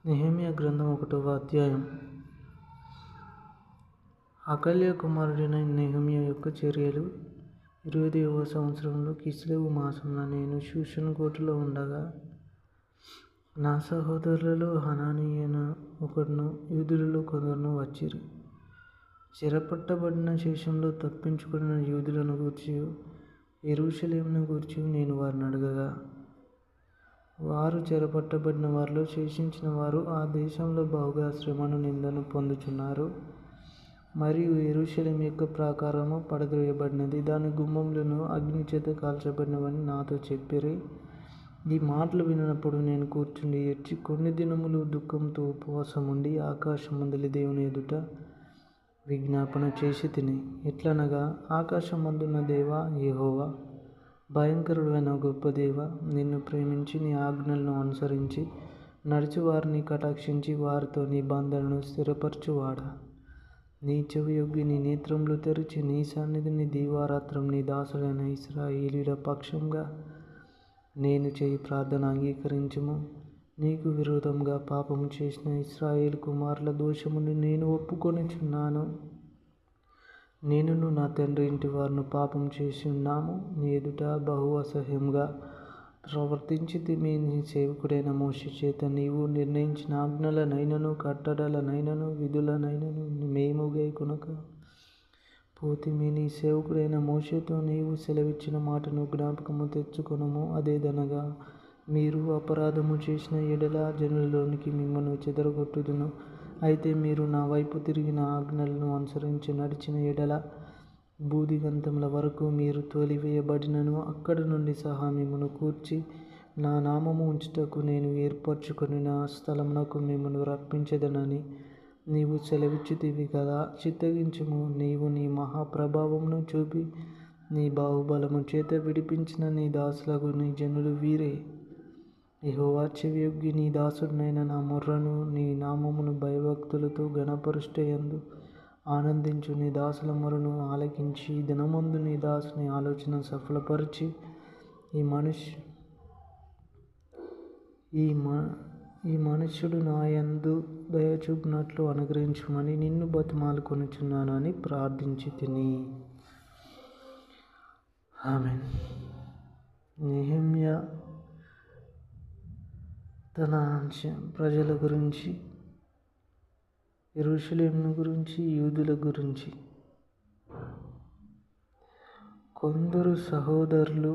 నెహెమ్యా గ్రంథం 1వ అధ్యాయం. హకల్యా కుమారుడైన నెహెమ్యా యొక్క చర్యలు. 20వ సంవత్సరంలో కిస్లేవు మాసంలో నేను షూషను కోటలో ఉండగా, నా సహోదరులలో హనానీయను ఒకడును యూదులలో కొందరును వచ్చిరి. చెరపట్టబడిన శేషంలో తప్పించుకున్న యూదులను గూర్చియు యెరూషలేమును గూర్చియు నేను వారిని అడగగా, వారు చెరపట్టబడిన వారిలో శేషించిన వారు ఆ దేశంలో బహుగా శ్రమను నిందను పొందుచున్నారు, మరియు యెరూషలేము యొక్క ప్రాకారము పడద్రోయబడినది, దాని గుమ్మములను అగ్నిచేత కాల్చబడినవని నాతో చెప్పిరి. ఈ మాటలు వినినప్పుడు నేను కూర్చుండి ఏడ్చి కొన్ని దినములు దుఃఖంతో ఉపవాసముండి ఆకాశమందలి దేవుని ఎదుట విజ్ఞాపన చేసి తిని. ఎట్లనగా, ఆకాశమందున్న దేవా యెహోవా, భయంకరుడైన గొప్ప దేవా, నిన్ను ప్రేమించి నీ ఆజ్ఞలను అనుసరించి నడిచి వారిని కటాక్షించి వారితో నిబంధనను స్థిరపరచువాడా, నీ చెవియొగ్గి నీ నేత్రములు తెరిచి నీ సన్నిధిని దీవారాత్రం నీ దాసుడైన ఇశ్రాయేలీయుల పక్షంగా నేను చేయి ప్రార్థన అంగీకరించుము. నీకు విరోధంగా పాపము చేసిన ఇశ్రాయేలు కుమారుల దోషమును నేను ఒప్పుకొనుచున్నాను. నేనును నా తండ్రి ఇంటి వారును పాపం చేసి ఉన్నాము. నీ ఎదుట బహు అసహ్యంగా ప్రవర్తించితిమి. నీ సేవకుడైన మోషే చేత నీవు నిర్ణయించిన ఆజ్ఞలనైనను కట్టడలనైనను విధులనైనను మేము గైకొనక పోతిమి. నీ సేవకుడైన మోషేతో నీవు సెలవిచ్చిన మాటను జ్ఞాపకము తెచ్చుకొనుము. అదేదనగా, మీరు అపరాధము చేసిన ఎడల జనులలోనికి మిమ్మల్ని చెదరగొట్టుదును. అయితే మీరు నా వైపు తిరిగి నా ఆజ్ఞలను అనుసరించి నడిచిన ఎడల భూదిగంతముల వరకు మీరు తోలివేయబడినను అక్కడ నుండి సహా మిమ్మును కూర్చి నా నామము ఉంచుటకు నేను ఏర్పరచుకొనిన స్థలమునకు మిమ్మును రప్పించెదనని నీవు సెలవిచ్చితివి కదా. చిత్తగించుము. నీవు నీ మహాప్రభావమును చూపి నీ బాహుబలము చేత విడిపించిన నీ దాసులకు నీ జనులు వీరే. యెహోవా, చెవియొగ్గి నీ దాసుడనైన నా మొర్రను, నీ నామమును భయభక్తులతో ఘనపరచుటయందు ఆనందించు నీ దాసుల మొరను ఆలకించి ఈ దినమందు నీ దాసుని ఆలోచన సఫలపరచి ఈ మనుష్యుడు నా యందు దయచూపునట్లు అనుగ్రహించుమని నిన్ను బతిమాలుకొనుచున్నాను అని ప్రార్థించి తిని. ఆమేన్. నెహెమ్యా తన ప్రజల గురించి, యెరూషలేమును గురించి, యూదుల గురించి. కొందరు సహోదరులు